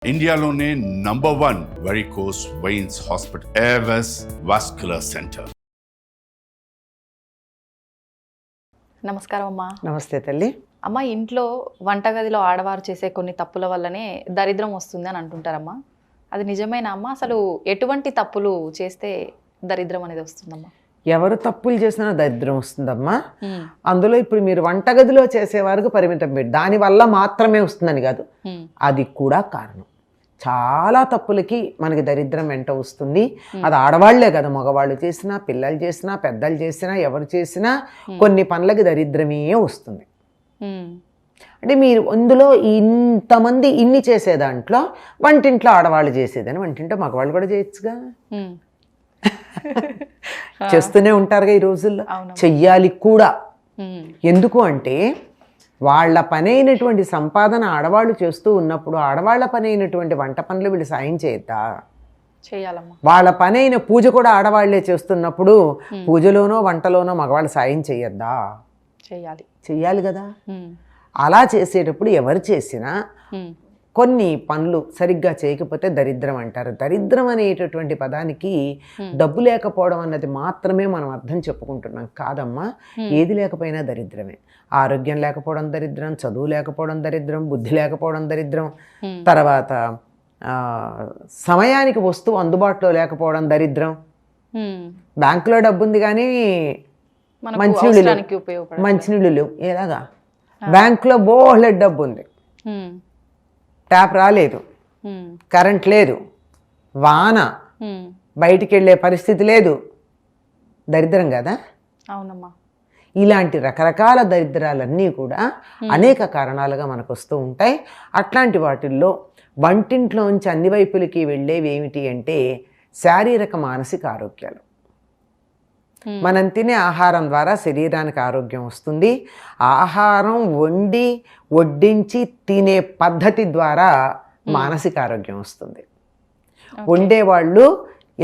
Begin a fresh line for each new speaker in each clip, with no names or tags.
ఇండియాలోనే #1 varicose veins hospital Avis vascular centre.
నమస్కారం అమ్మా.
నమస్తే తల్లి.
అమ్మ, ఇంట్లో వంటగదిలో ఆడవారు చేసే కొన్ని తప్పుల వల్లనే దరిద్రం వస్తుంది అని అంటుంటారమ్మా. అది నిజమేనా అమ్మా? అసలు ఎటువంటి తప్పులు చేస్తే దరిద్రం అనేది వస్తుందమ్మా?
ఎవరు తప్పులు చేసినా దరిద్రం వస్తుందమ్మా. అందులో ఇప్పుడు మీరు వంటగదిలో చేసేవారికి పరిమితం పెట్టి దానివల్ల మాత్రమే వస్తుందని కాదు, అది కూడా కారణం. చాలా తప్పులకి మనకి దరిద్రం వెంట వస్తుంది. అది ఆడవాళ్లే కదా, మగవాళ్ళు చేసినా, పిల్లలు చేసినా, పెద్దలు చేసినా, ఎవరు చేసినా కొన్ని పనులకి దరిద్రమే వస్తుంది. అంటే మీరు అందులో ఇంతమంది ఇన్ని చేసే దాంట్లో వంటింట్లో ఆడవాళ్ళు చేసేదని వంటింట్లో మగవాళ్ళు కూడా చేయొచ్చుగా. చేస్తూనే ఉంటారుగా ఈ రోజుల్లో, చెయ్యాలి కూడా. ఎందుకు అంటే వాళ్ళ పని అయినటువంటి సంపాదన ఆడవాళ్ళు చేస్తూ ఉన్నప్పుడు ఆడవాళ్ల పని అయినటువంటి వంట పనులు వీళ్ళు సాయం చేయొద్దా?
చేయాలమ్మా.
వాళ్ళ పని అయిన పూజ కూడా ఆడవాళ్లే చేస్తున్నప్పుడు పూజలోనో వంటలోనో మగవాళ్ళు సాయం చేయొద్దా? చెయ్యాలి కదా. అలా చేసేటప్పుడు ఎవరు చేసినా కొన్ని పనులు సరిగ్గా చేయకపోతే దరిద్రం అంటారు. దరిద్రం అనేటటువంటి పదానికి డబ్బు లేకపోవడం అన్నది మాత్రమే మనం అర్థం చెప్పుకుంటున్నాం కాదమ్మా. ఏది లేకపోయినా దరిద్రమే. ఆరోగ్యం లేకపోవడం దరిద్రం, చదువు లేకపోవడం దరిద్రం, బుద్ధి లేకపోవడం దరిద్రం, తర్వాత సమయానికి వస్తువు అందుబాటులో లేకపోవడం దరిద్రం. బ్యాంకులో డబ్బు ఉంది కానీ మంచినీళ్ళు లేవు. ఎలాగా? బ్యాంకులో బోలెడు డబ్బు ఉంది, ట్యాప్ రాలేదు, కరెంట్ లేదు, వాన, బయటికి వెళ్ళే పరిస్థితి లేదు. దరిద్రం కదా.
అవునమ్మా.
ఇలాంటి రకరకాల దరిద్రాలన్నీ కూడా అనేక కారణాలుగా మనకు వస్తూ ఉంటాయి. అట్లాంటి వాటిల్లో వంటింట్లోంచి అన్ని వైపులకి వెళ్ళేవి ఏమిటి అంటే శారీరక మానసిక ఆరోగ్యాలు. మనం తినే ఆహారం ద్వారా శరీరానికి ఆరోగ్యం వస్తుంది. ఆహారం వండి వడ్డించి తినే పద్ధతి ద్వారా మానసిక ఆరోగ్యం వస్తుంది. వండేవాళ్ళు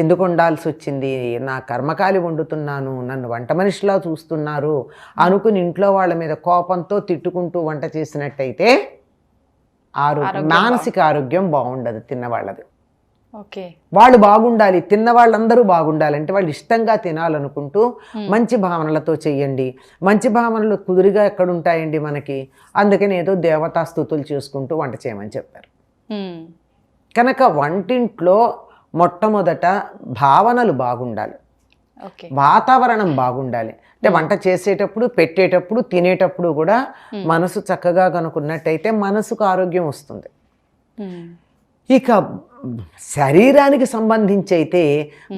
ఎందుకు వండాల్సి వచ్చింది, నా కర్మకాలి వండుతున్నాను, నన్ను వంట మనిషిలా చూస్తున్నారు అనుకుని ఇంట్లో వాళ్ళ మీద కోపంతో తిట్టుకుంటూ వంట చేసినట్టయితే మానసిక ఆరోగ్యం బాగుండదు తిన్నవాళ్ళది. వాళ్ళు బాగుండాలి, తిన్న వాళ్ళందరూ బాగుండాలంటే వాళ్ళు ఇష్టంగా తినాలనుకుంటూ మంచి భావనలతో చెయ్యండి. మంచి భావనలు కుదురుగా ఎక్కడుంటాయండి మనకి? అందుకని ఏదో దేవతా స్తుతులు చేసుకుంటూ వంట చేయమని చెప్పారు. కనుక వంటింట్లో మొట్టమొదట భావనలు బాగుండాలి, వాతావరణం బాగుండాలి. అంటే వంట చేసేటప్పుడు, పెట్టేటప్పుడు, తినేటప్పుడు కూడా మనసు చక్కగా కనుక్కున్నట్టయితే మనసుకు ఆరోగ్యం వస్తుంది. ఇక శరీరానికి సంబంధించి అయితే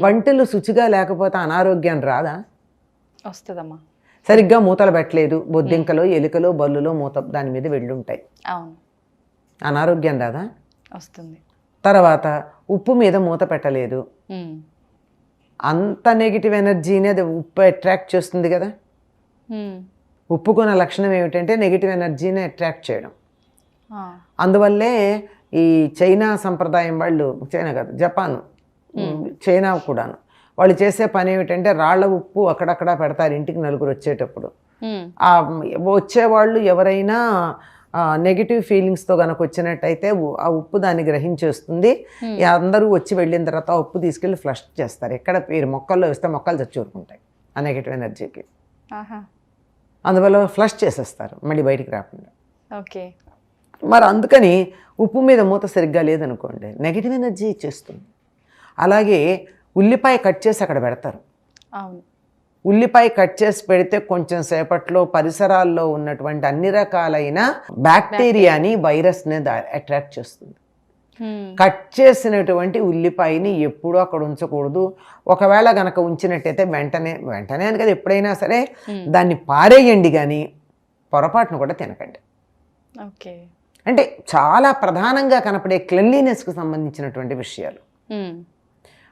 వంటలు శుచిగా లేకపోతే అనారోగ్యం రాదా?
వస్తుందమ్మా.
సరిగ్గా మూతలు పెట్టలేదు, బొద్దింకలో, ఎలుకలో, బల్లులో మూత దాని మీద వెళ్ళుంటాయి, అనారోగ్యం రాదా?
వస్తుంది.
తర్వాత ఉప్పు మీద మూత పెట్టలేదు, అంత నెగిటివ్ ఎనర్జీని అది ఉప్పు అట్రాక్ట్ చేస్తుంది కదా. ఉప్పుకున్న లక్షణం ఏమిటంటే నెగిటివ్ ఎనర్జీని అట్రాక్ట్ చేయడం. అందువల్లే ఈ చైనా సంప్రదాయం వాళ్ళు, చైనా కాదు జపాను, చైనా కూడాను, వాళ్ళు చేసే పని ఏమిటంటే రాళ్ల ఉప్పు అక్కడక్కడ పెడతారు ఇంటికి నలుగురు వచ్చేటప్పుడు. ఆ వచ్చేవాళ్ళు ఎవరైనా నెగిటివ్ ఫీలింగ్స్తో కనుక వచ్చినట్టయితే ఆ ఉప్పు దాన్ని గ్రహించేస్తుంది. అందరూ వచ్చి వెళ్ళిన తర్వాత ఆ ఉప్పు తీసుకెళ్ళి ఫ్లష్ చేస్తారు. ఎక్కడ మీరు మొక్కల్లో వేస్తే మొక్కలు చచ్చూరుకుంటాయి ఆ నెగిటివ్ ఎనర్జీకి. అందువల్ల ఫ్లష్ చేసేస్తారు మళ్ళీ బయటికి రాకుండా. మరి అందుకని ఉప్పు మీద మూత సరిగ్గా లేదనుకోండి నెగిటివ్ ఎనర్జీ ఇచ్చేస్తుంది. అలాగే ఉల్లిపాయ కట్ చేసి అక్కడ పెడతారు. ఉల్లిపాయ కట్ చేసి పెడితే కొంచెం సేపట్లో పరిసరాల్లో ఉన్నటువంటి అన్ని రకాలైన బ్యాక్టీరియాని, వైరస్ని అట్రాక్ట్ చేస్తుంది. కట్ చేసినటువంటి ఉల్లిపాయని ఎప్పుడూ అక్కడ ఉంచకూడదు. ఒకవేళ గనక ఉంచినట్టయితే వెంటనే అని కదా, ఎప్పుడైనా సరే దాన్ని పారేయండి, కానీ పొరపాటును కూడా తినకండి. అంటే చాలా ప్రధానంగా కనపడే క్లెన్లీనెస్కి సంబంధించినటువంటి విషయాలు.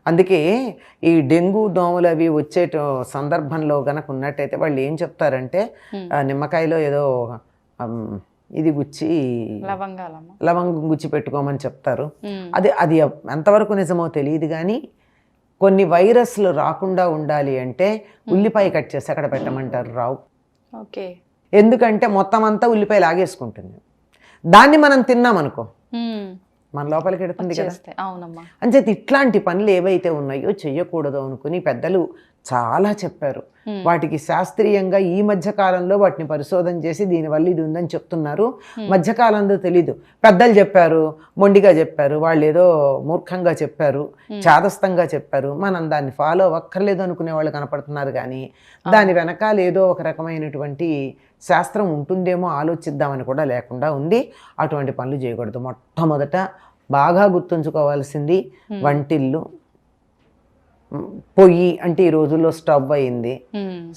అందుకే ఈ డెంగ్యూ దోమలు అవి వచ్చే సందర్భంలో గనక ఉన్నట్టయితే వాళ్ళు ఏం చెప్తారంటే నిమ్మకాయలో ఏదో ఇది గుచ్చి లవంగం గుచ్చి పెట్టుకోమని చెప్తారు. అది ఎంతవరకు నిజమో తెలియదు, కానీ కొన్ని వైరస్లు రాకుండా ఉండాలి అంటే ఉల్లిపాయ కట్ చేసి అక్కడ పెట్టమంటారు. రావు. ఎందుకంటే మొత్తం అంతా ఉల్లిపాయ లాగేసుకుంటుంది. దాన్ని మనం తిన్నామనుకో మన లోపలికి వెడుతుంది కదా.
చేస్తే అవునమ్మా.
అంచేత ఇట్లాంటి పనులు ఏవైతే ఉన్నాయో చెయ్యకూడదు అనుకుని పెద్దలు చాలా చెప్పారు. వాటికి శాస్త్రీయంగా ఈ మధ్య కాలంలో వాటిని పరిశోధన చేసి దీనివల్ల ఇది ఉందని చెప్తున్నారు. మధ్యకాలంలో తెలీదు. పెద్దలు చెప్పారు, మొండిగా చెప్పారు, వాళ్ళు ఏదో మూర్ఖంగా చెప్పారు, చాదస్తంగా చెప్పారు, మనం దాన్ని ఫాలో అవ్వక్కర్లేదు అనుకునే వాళ్ళు కనపడుతున్నారు. కానీ దాని వెనకాల ఏదో ఒక రకమైనటువంటి శాస్త్రం ఉంటుందేమో ఆలోచిద్దామని కూడా లేకుండా ఉంది. అటువంటి పనులు చేయకూడదు. మొట్టమొదట బాగా గుర్తుంచుకోవాల్సింది వంటిల్లు. పొయ్యి అంటే ఈ రోజుల్లో స్టవ్ అయింది.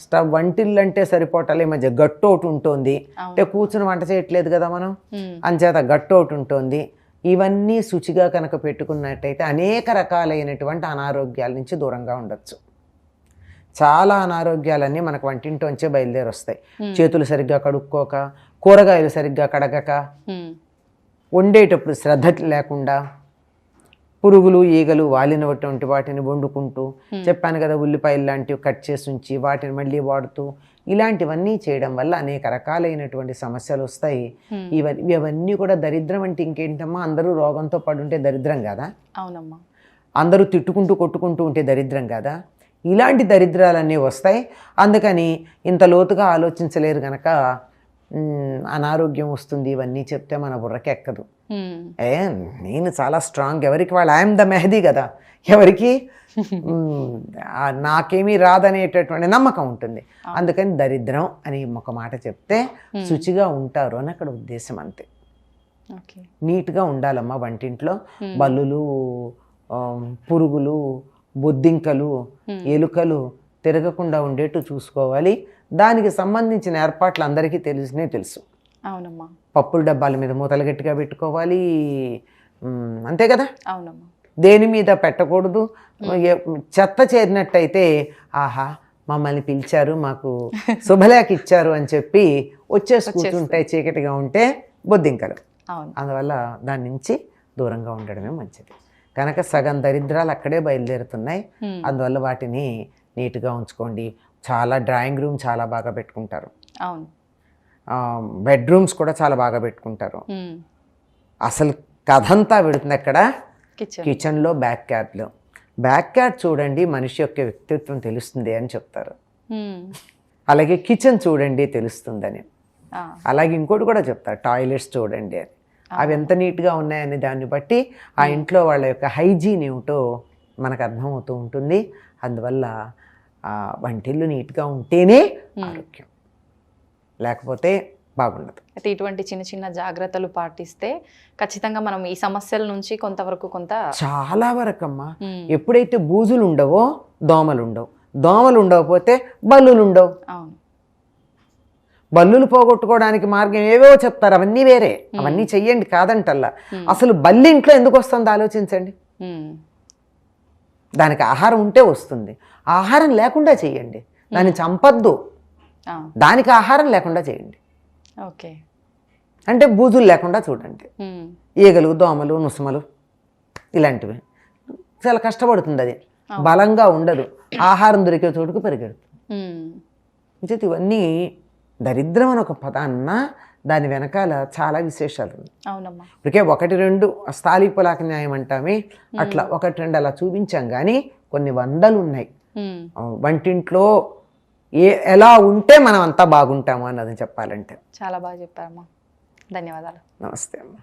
స్టవ్ వంటిల్లు అంటే సరిపోవటాలే. మధ్య గట్టు ఒకటి ఉంటుంది, అంటే కూర్చుని వంట చేయట్లేదు కదా మనం, అంచేత గట్టు ఒకటి ఉంటుంది. ఇవన్నీ శుచిగా కనుక పెట్టుకున్నట్టయితే అనేక రకాలైనటువంటి అనారోగ్యాల నుంచి దూరంగా ఉండొచ్చు. చాలా అనారోగ్యాలన్నీ మనకు వంటింటోంచే బయలుదేరి వస్తాయి. చేతులు సరిగ్గా కడుక్కోక, కూరగాయలు సరిగ్గా కడగక, వండేటప్పుడు శ్రద్ధ లేకుండా, పురుగులు ఈగలు వాలినటువంటి వాటిని వండుకుంటూ, చెప్పాను కదా ఉల్లిపాయలు లాంటివి కట్ చేసి ఉంచి వాటిని మళ్ళీ వాడుతూ, ఇలాంటివన్నీ చేయడం వల్ల అనేక రకాలైనటువంటి సమస్యలు వస్తాయి. ఇవన్నీ కూడా దరిద్రం అంటే ఇంకేంటమ్మా, అందరూ రోగంతో పడుంటే దరిద్రం కదా.
అవునమ్మా.
అందరూ తిట్టుకుంటూ కొట్టుకుంటూ ఉంటే దరిద్రం కదా. ఇలాంటి దరిద్రాలన్నీ వస్తాయి. అందుకని ఇంత లోతుగా ఆలోచించలేరు గనక అనారోగ్యం వస్తుంది. ఇవన్నీ చెప్తే మన బుర్రకి ఎక్కదు. నేను చాలా స్ట్రాంగ్, ఎవరికి వాళ్ళు ఐఎమ్ ద మెహదీ కదా, ఎవరికి నాకేమీ రాదనేటటువంటి నమ్మకం ఉంటుంది. అందుకని దరిద్రం అని ఒక మాట చెప్తే శుచిగా ఉంటారు అని అక్కడ ఉద్దేశం. అంతే. నీట్గా ఉండాలమ్మా వంటింట్లో. బల్లులు, పురుగులు, బొద్దింకలు, ఎలుకలు తిరగకుండా ఉండేట్టు చూసుకోవాలి. దానికి సంబంధించిన ఏర్పాట్లు అందరికీ తెలుసు.
అవునమ్మా.
పప్పుల డబ్బాల మీద మూతలు గట్టిగా పెట్టుకోవాలి, అంతే కదా.
అవునమ్మా.
దేని మీద పెట్టకూడదు. చెత్త చేరినట్టయితే ఆహా మమ్మల్ని పిలిచారు, మాకు శుభలేఖ ఇచ్చారు అని చెప్పి వచ్చేసి కూర్చుంటాయి. చీకటిగా ఉంటే బొద్దింకలు. అందువల్ల దాని నుంచి దూరంగా ఉండడమే మంచిది. కనుక సగం దరిద్రాలు అక్కడే బయలుదేరుతున్నాయి. అందువల్ల వాటిని నీట్గా ఉంచుకోండి. చాలా డ్రాయింగ్ రూమ్ చాలా బాగా పెట్టుకుంటారు.
అవును.
బెడ్రూమ్స్ కూడా చాలా బాగా పెట్టుకుంటారు. అసలు కథంతా పెడుతుంది అక్కడ కిచెన్లో, బ్యాక్ యార్డ్ చూడండి మనిషి యొక్క వ్యక్తిత్వం తెలుస్తుంది అని చెప్తారు. అలాగే కిచెన్ చూడండి తెలుస్తుందని. అలాగే ఇంకోటి కూడా చెప్తారు, టాయిలెట్స్ చూడండి అని. అవి ఎంత నీట్గా ఉన్నాయని దాన్ని బట్టి ఆ ఇంట్లో వాళ్ళ యొక్క హైజీన్ ఏమిటో మనకు అర్థమవుతూ ఉంటుంది. అందువల్ల వంటిల్లు నీట్గా ఉంటేనే ఆరోగ్యం, లేకపోతే బాగుండదు.
అయితే ఇటువంటి చిన్న చిన్న జాగ్రత్తలు పాటిస్తే ఖచ్చితంగా మనం ఈ సమస్యల నుంచి కొంత
చాలా వరకు అమ్మా. ఎప్పుడైతే బూజులు ఉండవో దోమలు ఉండవు, దోమలు ఉండకపోతే బల్లులు ఉండవు. బల్లులు పోగొట్టుకోవడానికి మార్గం ఏవో చెప్తారు, అవన్నీ వేరే, అవన్నీ చెయ్యండి కాదంటల్లా. అసలు బల్లి ఇంట్లో ఎందుకు వస్తుందో ఆలోచించండి. దానికి ఆహారం ఉంటే వస్తుంది, ఆహారం లేకుండా చేయండి. దాన్ని చంపద్దు, దానికి ఆహారం లేకుండా చేయండి.
ఓకే.
అంటే బూజులు లేకుండా చూడండి. ఈగలు, దోమలు, నుసుమలు ఇలాంటివి చాలా కష్టపడుతుంది. అది బలంగా ఉండదు, ఆహారం దొరికే చోటుకు పరిగెడుతుంది. ఇవన్నీ దరిద్రం అని ఒక పదాన్న దాని వెనకాల చాలా విశేషాలు ఉన్నాయి. ఇప్పటికే 1-2 స్థాళీపులాక న్యాయం అంటామే, అట్లా 1-2 అలా చూపించాం. కానీ కొన్ని వందలు ఉన్నాయి. వంటింట్లో ఎలా ఉంటే మనం అంతా బాగుంటాము అన్నది చెప్పాలంటే.
చాలా బాగా చెప్పారమ్మా. ధన్యవాదాలు.
నమస్తే అమ్మా.